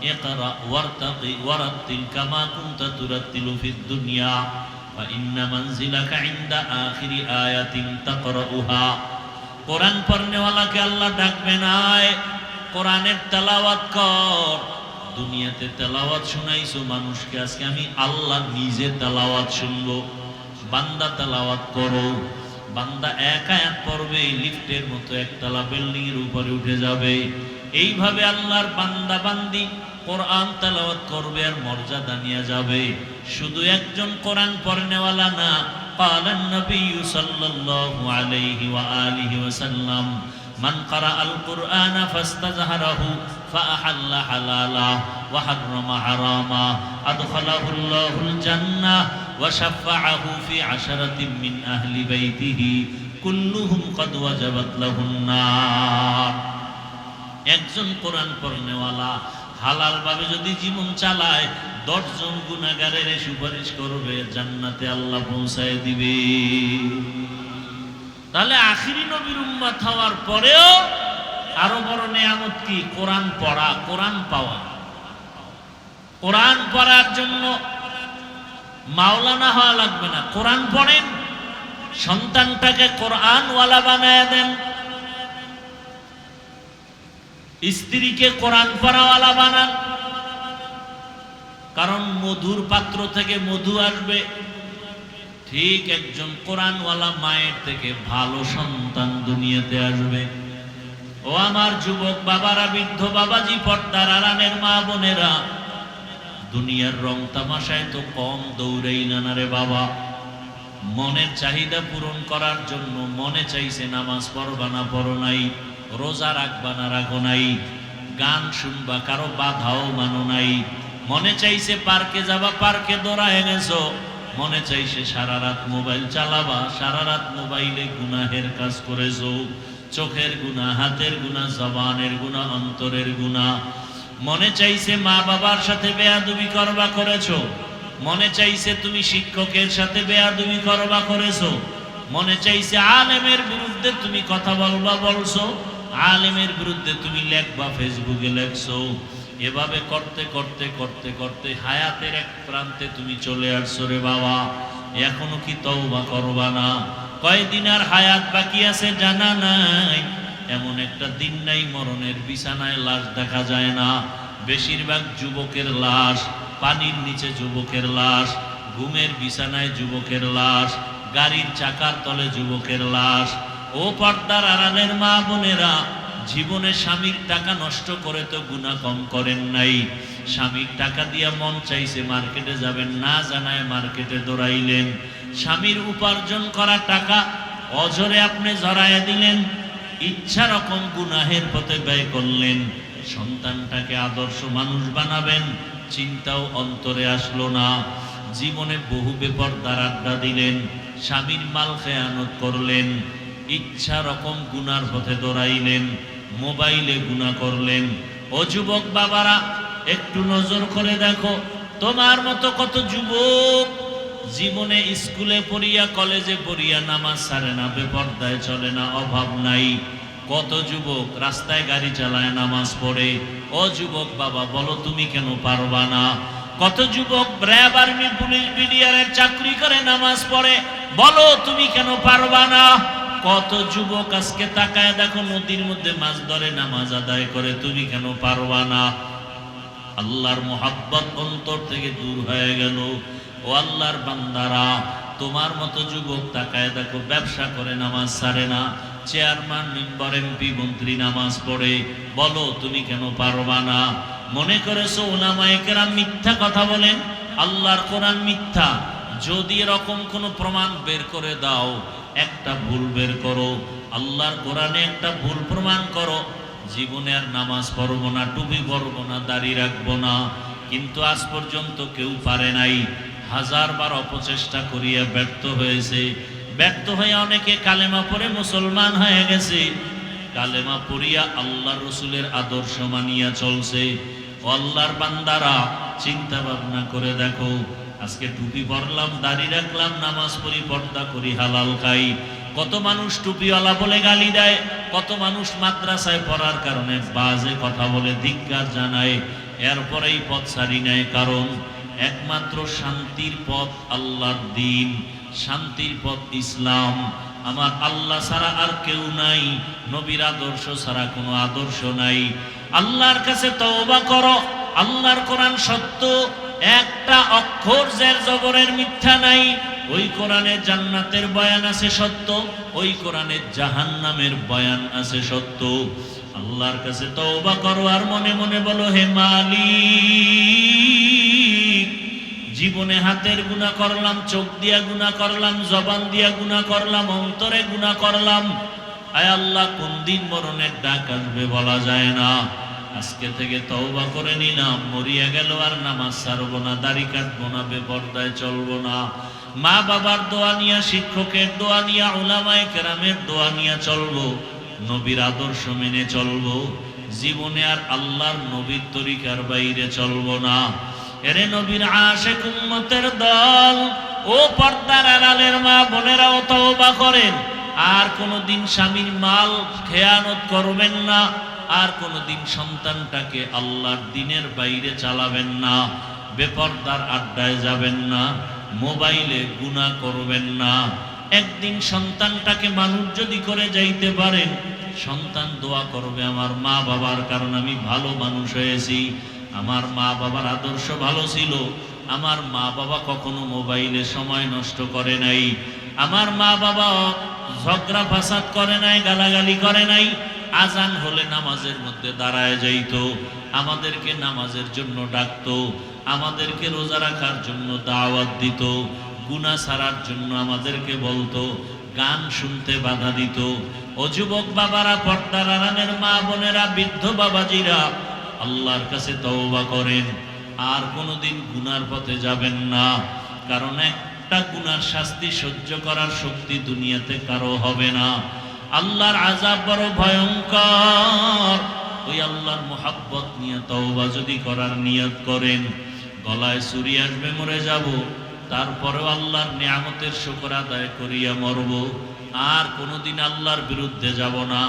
ইকরা ওয়ারতাকি ওয়ারাতিল কামা কুনতা তুরাতিলু ফিদ দুনিয়া ওয়া ইন্না মানজিলাকা ইনদা আখিরি আয়াতিন তাকরাউহা। কোরআন পড়নেওয়ালাকে আল্লাহ ডাকবেন, আয় কোরআনের তেলাওয়াত কর। দুনিয়াতে তেলাওয়াত শুনাইছো মানুষকে, আজকে আমি আল্লাহ নিজে তেলাওয়াত শুনবো। বান্দা তেলাওয়াত করো। বান্দা এক আয়াত পড়বে, লিফটের মতো একতলা বিল্ডিং এর উপরে উঠে যাবে। এইভাবে আল্লাহর বান্দা বান্দি কোরআন তেলাওয়াত করবে আর মর্যাদা নিয়ে যাবে। শুধু একজন কোরআন পড়নেওয়ালা না, قال النبي صلى الله عليه وآله وسلم من قرأ القرآن فاستظهره فأحل حلالا وحرم حراما أدخله الله الجنة وشفعه في 10 من أهل بيته كلهم قد وجبت له النار। একজন কোরআন পড়নেওয়ালা হালাল ভাবে যদি জীবন চালায়, 10 জন গুনাহগারের সুপারিশ করবে, জান্নাতে আল্লাহ পৌঁছায় দিবে। তাহলে আখিরি নবীর উম্মত হওয়ার পরেও আরো বড় নিয়ামত কি? কোরআন পড়া, কোরআন পাওয়া। কোরআন পড়ার জন্য মাওলানা হওয়া লাগবে না, কোরআন পড়েন, সন্তানটাকে কোরআনওয়ালা বানায় দেন, স্ত্রীকে কোরআন পড়াওয়ালা বানান। কারণ মধুর পাত্র থেকে মধু আসবে, ঠিক একজন কোরআনওয়ালা মায়ের থেকে ভালো সন্তান দুনিয়াতে আসবে। ও আমার যুবক বাবারা, বৃদ্ধ বাবাজি, পর্দার আড়ালের মা বোনেরা, দুনিয়ার রং তামাশায় তো কম দৌড়েই না রে বাবা। মনের চাহিদা পূরণ করার জন্য মনে চাইছে নামাজ পড়বা না পড়ো নাই, রোজা রাখবা না রাখো নাই, গান শুনবা কারো বাধাও মানো নাই, মনে চাইছে পার্কে যাবা পার্কে দৌড়ায় গেছো, মনে চাইছে সারা রাত মোবাইল চালাবা, সারা রাত মোবাইলে গুনাহের কাজ করেছো, চোখের গুনাহ, হাতের গুনাহ, জবানের গুনাহ, অন্তরের গুনাহ। মনে চাইছে মা বাবার সাথে বেয়াদবি করবা করেছো, মনে চাইছে তুমি শিক্ষকের সাথে বেয়াদবি করবা করেছো, মনে চাইছে আলেমের বিরুদ্ধে তুমি কথা বলবা, বলছো, আলেমের বিরুদ্ধে তুমি লেখবা, ফেসবুকে লেখছো। এভাবে করতে করতে করতে করতে হায়াতের এক প্রান্তে তুমি চলে আসছো রে বাবা। এখনো কি তওবা করবা না? কয়দিন আর হায়াত বাকি আছে জানা নাই। এমন একটা দিন নাই মরণের বিছানায় লাশ দেখা যায় না। বেশিরভাগ যুবকের লাশ, পানির নিচে যুবকের লাশ, ঘুমের বিছানায় যুবকের লাশ, গাড়ির চাকার তলে যুবকের লাশ। ও পর্দার আড়ালের মা বোনেরা, জীবনে স্বামীর টাকা নষ্ট করে তো গুনাহ কম করেন নাই। স্বামীর টাকা দিয়া মন চাইছে মার্কেটে যাবেন, না জানায় মার্কেটে দৌড়াইলেন। স্বামীর উপার্জন করা টাকা অজরে আপনি জড়াইয়া দিলেন, ইচ্ছা রকম গুনাহের পথে ব্যয় করলেন। সন্তানটাকে আদর্শ মানুষ বানাবেন, চিন্তাও অন্তরে আসলো না। জীবনে বহু বেপরদার আড্ডা দিলেন, স্বামীর মাল খেয়ানত করলেন, ইচ্ছা রকম গুনার পথে দৌড়াইলেন, মোবাইলে গুনাহ করলেন। ও যুবক বাবারা, একটু নজর করে দেখো, তোমার মতো কত যুবক জীবনে স্কুলে পড়িয়া, কলেজে পড়িয়া নামাজ ছাড়ে না, বেপরদায় চলে না, অভাব নাই। কত যুবক রাস্তায় গাড়ি চালায়, নামাজ পড়ে। ও যুবক বাবা, বলো তুমি কেন পারবা না? কত যুবক র্যাব, আর্মি, পুলিশ, বিডিআরের চাকরি করে, নামাজ পড়ে, বলো তুমি কেন পারবা না? কত যুবক আজকে তাকায় দেখো নদীর মধ্যে মাছ ধরে, নামাজ আদায় করে, তুমি কেন পারবা না? আল্লাহর মোহাব্বত অন্তর থেকে দূর হয়ে গেল। ও আল্লাহর বান্দারা, তোমার মতো যুবক তাকায় দেখো ব্যবসা করে, নামাজ ছাড়ে না, চেয়ারম্যান, মেম্বার, এমপি, মন্ত্রী নামাজ পড়ে, বলো তুমি কেন পারবা না? মনে করেছো উলামায়ে কেরাম মিথ্যা কথা বলেন, আল্লাহর কোরআন মিথ্যা? যদি এরকম কোনো প্রমাণ বের করে দাও, একটা ভুল বের করো, আল্লাহর কোরআনে একটা ভুল প্রমাণ করো, জীবনে আর নামাজ পড়বো না, টুপি পরবো না, দাড়ি রাখবো না। কিন্তু আজ পর্যন্ত কেউ পারে নাই। হাজারবার অপচেষ্টা করিয়া ব্যর্থ হয়েছে। ব্যর্থ হয়ে অনেকে কালেমা পড়ে মুসলমান হয়ে গেছে। কালেমা পড়িয়া আল্লাহ রসুলের আদর্শ মানিয়া চলছে। ও আল্লাহর বান্দারা, চিন্তা ভাবনা করে দেখো, আজকে টুপি পরলাম, দাড়ি রাখলাম, নামাজ পড়ি, পর্দা করি, হালাল খাই। কত মানুষ টুপিওয়ালা বলে গালি দেয়, কত মানুষ মাদ্রাসায় পড়ার কারণে বাজে কথা বলে ধিক্কার জানায়, এরপরেই পথ ছাড়ি নেয়। কারণ একমাত্র শান্তির পথ আল্লাহর দ্বীন, শান্তির পথ ইসলাম। আমার আল্লাহ ছাড়া আর কেউ নাই, নবীর আদর্শ ছাড়া কোনো আদর্শ নাই। আল্লাহর কাছে তওবা করো। আল্লাহর কোরআন সত্য, একটা অক্ষর জের জবরের মিথ্যা নাই। ওই কোরআনে জান্নাতের বয়ান আছে সত্য, ওই কোরআনে জাহান্নামের বয়ান আছে সত্য। আল্লাহর কাছে তওবা করো আর মনে মনে বলো, হে মালিক, জীবনে হাতের গুনাহ করলাম, চোখ দিয়া গুনাহ করলাম, জবান দিয়া গুনাহ করলাম, অন্তরে গুনাহ করলাম। আয় আল্লাহ, কোন দিন মরণের ডাক আসবে বলা যায় না। আজকে থেকে তওবা করে নিলাম, মরিয়া গেল আর নামাজ ছাড়বো না, দাড়ি কাটবো না, বেপরদায় চলবো না। মা বাবার দোয়া নিয়া, শিক্ষকের দোয়া নিয়া, উলামায়ে কেরামের দোয়া নিয়া চলবো, নবীর আদর্শ মেনে চলবো। জীবনে আর আল্লাহর নবীর তরিকার বাইরে চলবো না। এরে নবীর আশিক উম্মতের দল, ও পর্দার আড়ালের মা বোনেরাও তওবা করেন। আর কোনোদিন স্বামীর মাল খেয়ানত করবেন না, আর কোনোদিন সন্তানটাকে আল্লাহর দ্বীনের বাইরে চালাবেন না, বেপরদার আড্ডায় যাবেন না, মোবাইলে গুনাহ করবেন না। একদিন সন্তানটাকে মানুষ যদি করে যাইতে পারেন, সন্তান দোয়া করবে আমার মা বাবার কারণ আমি ভালো মানুষ হয়েছি, আমার মা বাবার আদর্শ ভালো ছিল, আমার মা বাবা কখনো মোবাইলে সময় নষ্ট করে নাই, আমার মা বাবা ঝগড়া ফাসাদ করে নাই, গালাগালি করে নাই, আজান হলে নামাজের মধ্যে দাঁড়ায় যাইতো, আমাদেরকে নামাজের জন্য ডাকতো, আমাদেরকে রোজা রাখার জন্য দাওয়াত দিত, গুনাহ ছাড়ার জন্য আমাদেরকে বলতো, গান শুনতে বাধা দিত। ও যুবক বাবারা, পর্দার আড়ালের মা বোনেরা, বৃদ্ধ বাবাজিরা, আল্লাহর কাছে তওবা করেন, আর কোনোদিন গুনার পথে যাবেন না। কারণ একটা গুনার শাস্তি সহ্য করার শক্তি দুনিয়াতে কারো হবে না। আল্লাহর আযাব বড় ভয়ঙ্কর। ওই আল্লাহর মুহাব্বত নিয়ে তওবা যদি করার নিয়ত করেন, গলায় ছুরি আসবে, মরে যাব, তারপরেও আল্লাহর নিয়ামতের শুকর আদায় করিয়া মরব, আর কোনোদিন আল্লাহর বিরুদ্ধে যাব না।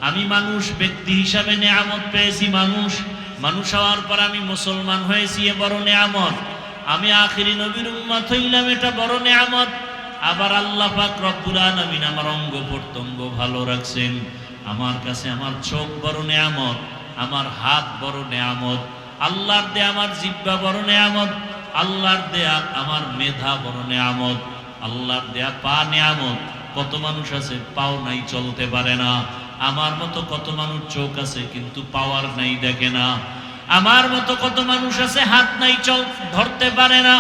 আমি মানুষ, ব্যক্তি হিসাবে নিয়ামত পেয়েছি, মানুষ হওয়ার পর আমি মুসলমান হয়েছি, এ বড় নিয়ামত। আমি আখিরি নবীর উম্মত হইলাম, এটা বড় নিয়ামত। আবার আল্লাহ পাক রব্বুল আলামিন আমার অঙ্গ প্রত্যঙ্গ ভালো রাখছেন। আমার কাছে আমার চোখ বড় নিয়ামত, আমার হাত বড় নিয়ামত, আল্লাহর দেয়া আমার জিহ্বা বড় নিয়ামত, আল্লাহর দেয়া আমার মেধা বড় নিয়ামত, আল্লাহর দেয়া পা নিয়ামত। কত মানুষ আছে পাও নাই, চলতে পারে না। আমার মতো কত মানুষ চোখ আছে কিন্তু পাওয়ার নাই, দেখে না। আমার মতো কত মানুষ আছে হাত নাই, চোখ ধরতে পারে না।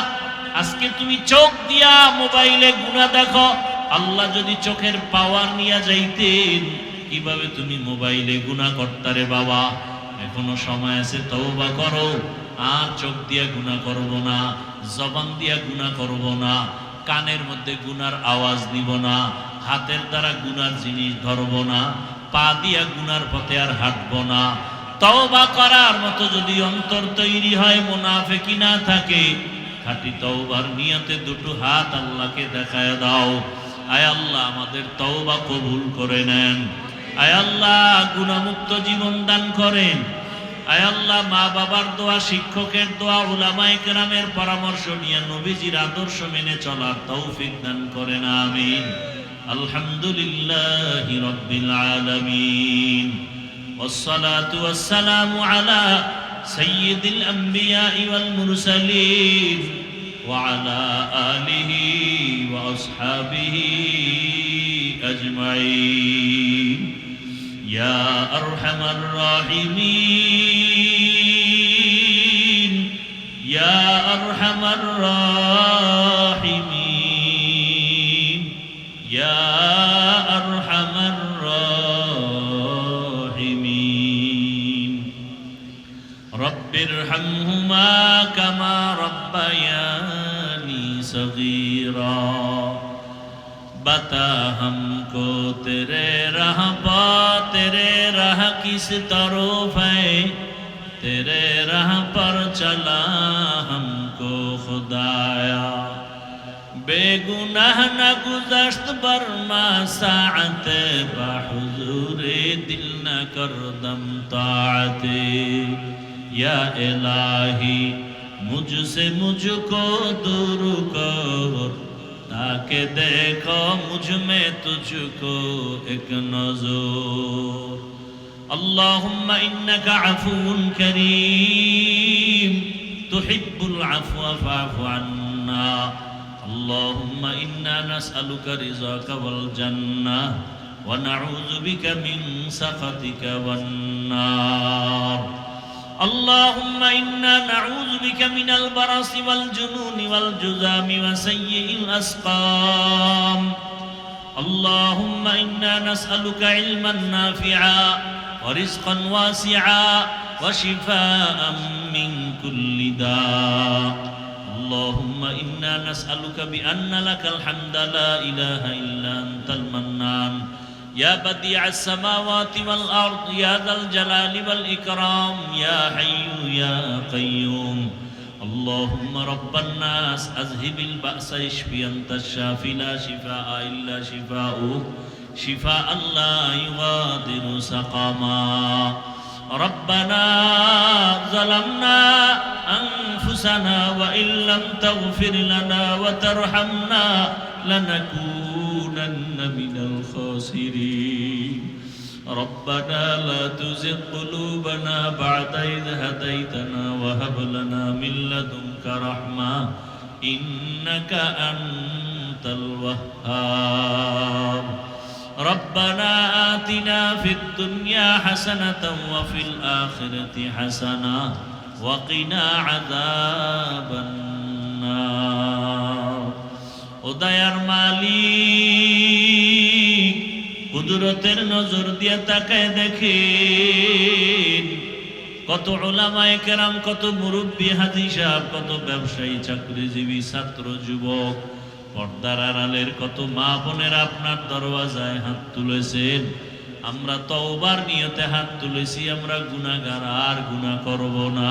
আজকে তুমি চোখ দিয়া মোবাইলে গুনাহ দেখো, আল্লাহ যদি চোখের পাওয়ার নিয়ে যাইতেন, কিভাবে তুমি মোবাইলে গুনাহ করতারে বাবা? এখনো সময় আছে, তওবা করো। আর চোখ দিয়া গুনাহ করব না, জবান দিয়া গুনাহ করব না, কানের মধ্যে গুনার আওয়াজ নিব না, হাতের দ্বারা গুনার জিনিস ধরব না, পা দিয়া গুনার পথে আর হাঁটব না। তওবা করার মতো যদি অন্তর তৈরি হয়, মুনাফিকি না থাকে, খাঁটি তওবার নিয়তে দুটো হাত আল্লাহকে দেখায় দাও। আয় আল্লাহ আমাদের তওবা কবুল করে নেন। আয় আল্লাহ গুনাহমুক্ত জীবন দান করেন। আয় আল্লাহ মা বাবার দোয়া, শিক্ষকের দোয়া, উলামায়ে কেরামের পরামর্শ নিয়ে নবীজির আদর্শ মেনে চলার তৌফিক দান করেন, আমিন। আলহামদুলিল্লাহি রাব্বিল আলামিন, ওয়াসসালাতু ওয়াসসালামু আলা সাইয়্যিদিল আমবিয়াই ওয়াল মুরসালিন ওয়া আলা আলিহি ওয়া আসহাবিহি আজমাইন। ইয়া আরহামার রাহিমিন, ইয়া আরহামার রাহিমিন, ইয়া আরহামার রাহিমিন। রব্বিরহামহুমা কামা রব্বায়ানি সগীরা। बता हमको तेरे राह पा, तेरे राह किस तरफ है, तेरे राह पर चला हमको खुदाया। बेगुनाह न गुज़श्त बरमा साअत, बाहुज़ूरे दिल न करदम ताअते। या इलाही मुझसे मुझको दूर कर, ताके देखो मुझ में तुझको एक नज़र। अल्लाहुम्मा इन्नका अफ़ुव्वुन करीम, तुहिब्बुल अफ़्वा फ़अफ़ु अन्ना। अल्लाहुम्मा इन्ना नस्अलुका रिज़ाका वल जन्नह व नऊज़ु बिका मिन सख़तिका वन नार। اللهم إنا نعوذ بك من البرص والجنون والجذام وسيء الأسقام. اللهم إنا نسألك علما نافعا ورزقا واسعا وشفاء من كل داء. اللهم إنا نسألك بأن لك الحمد لا إله إلا أنت المنان، يا بديع السماوات والأرض، يا ذا الجلال والإكرام، يا حي يا قيوم. اللهم رب الناس أذهب البأس اشفي أنت الشافي لا شفاء إلا شفاؤك، شفاء لا يغادر سقما. ربنا ظلمنا أنفسنا وإن لم تغفر لنا وترحمنا لنكونن من الخاسرين. ربنا لا تزغ قلوبنا بعد إذ هديتنا وهب لنا من لدنك رحمة إنك أنت الوهاب. ربنا آتنا في الدنيا حسنة وفي الآخرة حسنة وقنا عذاب النار. উদয়ার মালিক কুদরতের নজর দিয়ে তাকায় দেখেন কত উলামায়ে কেরাম, কত মুরব্বী, হাজী সাহেব, কত ব্যবসায়ী, চাকরিজীবী, ছাত্র, যুবক, পর্দার আড়ালের কত মা বোনেরা আপনার দরওয়াজায় হাত তুলেছেন। আমরা তওবার নিয়তে হাত তুলেছি, আমরা গুনাহগার, আর গুনাহ করব না।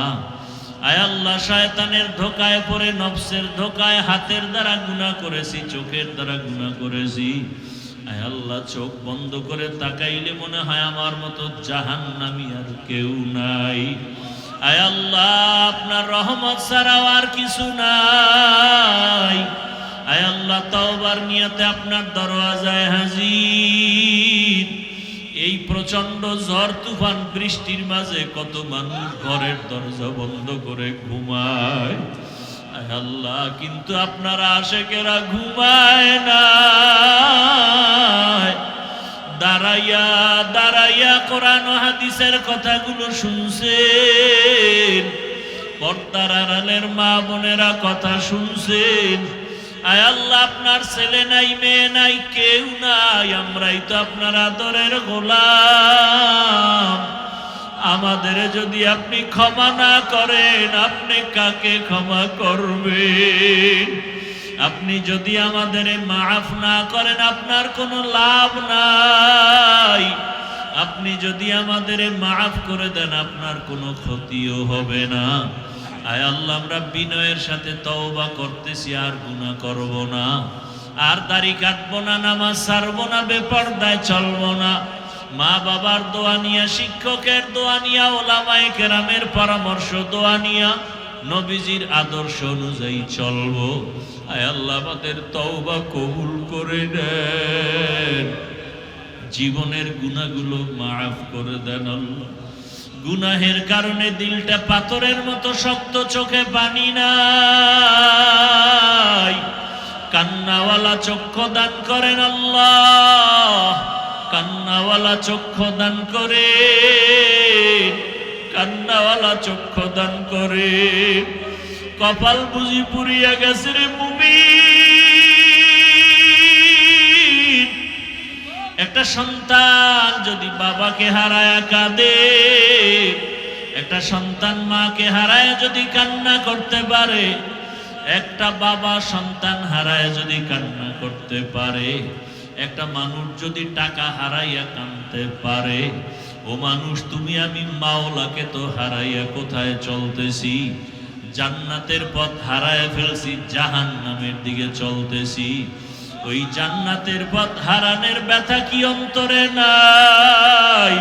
আয় আল্লাহ শয়তানের ধোকায় পড়ে, নফসের ধোকায় হাতের দ্বারা গুনাহ করেছি, চোখের দ্বারা গুনাহ করেছি। আয় আল্লাহ চোখ বন্ধ করে তাকাইলে মনে হয় আমার মতো জাহান্নামী আর কেউ নাই। আয় আল্লাহ আপনার রহমত ছাড়াও আর কিছু নাই। আয় আল্লাহ তওবার নিয়তে আপনার দরওয়াজায় হাজির। এই প্রচন্ড ঝড় তুফান বৃষ্টির মাঝে কত মানুষ ঘরের দরজা বন্ধ করে ঘুমায়। আয় আল্লাহ কিন্তু আপনার আশিকেরা ঘুমায় না, দাঁড়াইয়া দাঁড়াইয়া কোরআন ও হাদিসের কথাগুলো শুনছেন, পর্দার আড়ালের মা বোনেরা কথা শুনছেন। আয় আল্লাহ আপনার ছেলে নাই, মেয়ে নাই, কেউ নাই, আমরাই তো আপনার আদরের গোলাম। আমাদের যদি আপনি ক্ষমা না করেন, আপনি কাকে ক্ষমা করবেন? আপনি যদি আমাদের মাফ না করেন, আপনার কোনো লাভ নাই। আপনি যদি আমাদের মাফ করে দেন, আপনার কোনো ক্ষতিও হবে না। আয় আল্লাহ আমরা বিনয়ের সাথে তওবা করতেছি, আর গুনাহ করব না, আর দাড়ি কাটবো না, নামাজ ছাড়বো না, বেপরদায় চলবো না। মা বাবার দোয়া নিয়া, শিক্ষকের দোয়া নিয়া, ওলামায়ে কেরামের পরামর্শ দোয়া নিয়া নবীজির আদর্শ অনুযায়ী চলবো। আয় আল্লাহ আমাদের তওবা কবুল করে দেন, জীবনের গুনাহগুলো মাফ করে দেন আল্লাহ। গুনাহের কারণে দিলটা পাথরের মতো শক্ত, চোখে পানি নাই, কান্নাওয়ালা চক্ষু দান করেন আল্লাহ, কান্নাওয়ালা চক্ষু দান করে, কান্নাওয়ালা চক্ষু দান করে। কপাল বুঝি পুরিয়া গেছে রে মুমিন। একটা সন্তান যদি বাবাকে হারায় কাঁদে, একটা সন্তান মাকে হারায় যদি কান্না করতে পারে, একটা বাবা সন্তান হারায় যদি কান্না করতে পারে, একটা মানুষ যদি টাকা হারাইয়া কাঁদতে পারে, ও মানুষ তুমি আমি মাওলাকে তো হারাইয়া কোথায় চলতেছি? জান্নাতের পথ হারায় ফেলছি, জাহান্নামের দিকে চলতেছি। ওই জান্নাতের পথ হারানোর ব্যথা কি অন্তরে নাই?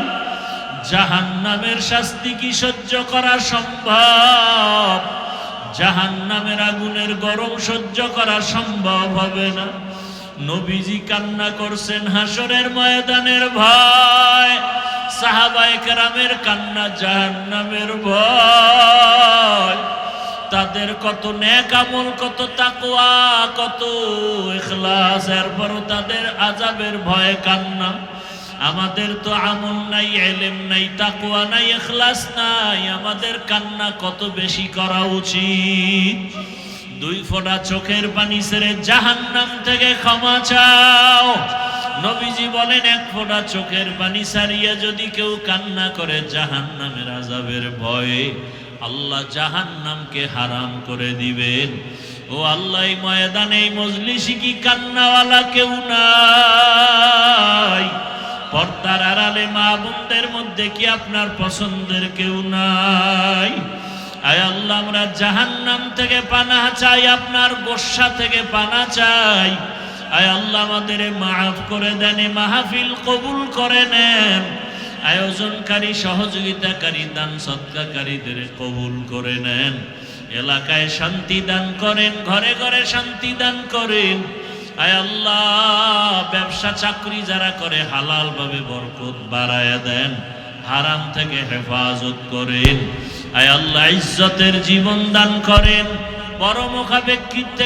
জাহান্নামের শাস্তি কি সহ্য করা সম্ভব? জাহান্নামের আগুনের গরম সহ্য করা সম্ভব হবে না। নবীজি কান্না করছেন হাসরের ময়দানের ভয়, সাহাবায়ে কেরামের কান্না জাহান্নামের ভয়। তাদের কত নেক আমল, কত তাকওয়া, কত ইখলাস, এরপরও তাদের আযাবের ভয়ে কান্না। আমাদের তো আমল নাই, ইলম নাই, তাকওয়া নাই, ইখলাস নাই, আমাদের কান্না কত বেশি করা উচিত। দুই ফোঁটা চোখের পানি ছেড়ে জাহান্নাম থেকে ক্ষমা চাও। নবীজি বলেন এক ফোঁটা চোখের পানি ছাড়িয়ে যদি কেউ কান্না করে জাহান্নামের আযাবের ভয়ে, আল্লাহ জাহান্নামকে হারাম করে দিবেন। ও আল্লাহ এই ময়দানে, এই মজলিসে কি কান্নাওয়ালা কেউ নাই? পর্দার আড়ালে মা বোনদের মধ্যে কি আপনার পছন্দের কেউ নাই? আয় আল্লাহ আমরা জাহান্নাম থেকে পানাহ চাই, আপনার গোসা থেকে পানাহ চাই। আয় আল্লাহ আমাদের মাফ করে দেন, মাহফিল কবুল করে নেন। আয়োজনকারী, সহযোগিতাকারী, দান সদকাকারীদের কবুল করে নেন। এলাকায় শান্তি দান করেন, ঘরে ঘরে শান্তি দান করেন। আয় আল্লাহ ব্যবসা চাকরি যারা করে হালাল ভাবে বরকত বাড়ায়া দেন, হারাম থেকে হেফাজত করেন। আয় আল্লাহ ইজ্জতের জীবন দান করেন, পরমুখা ব্যক্তিত্বে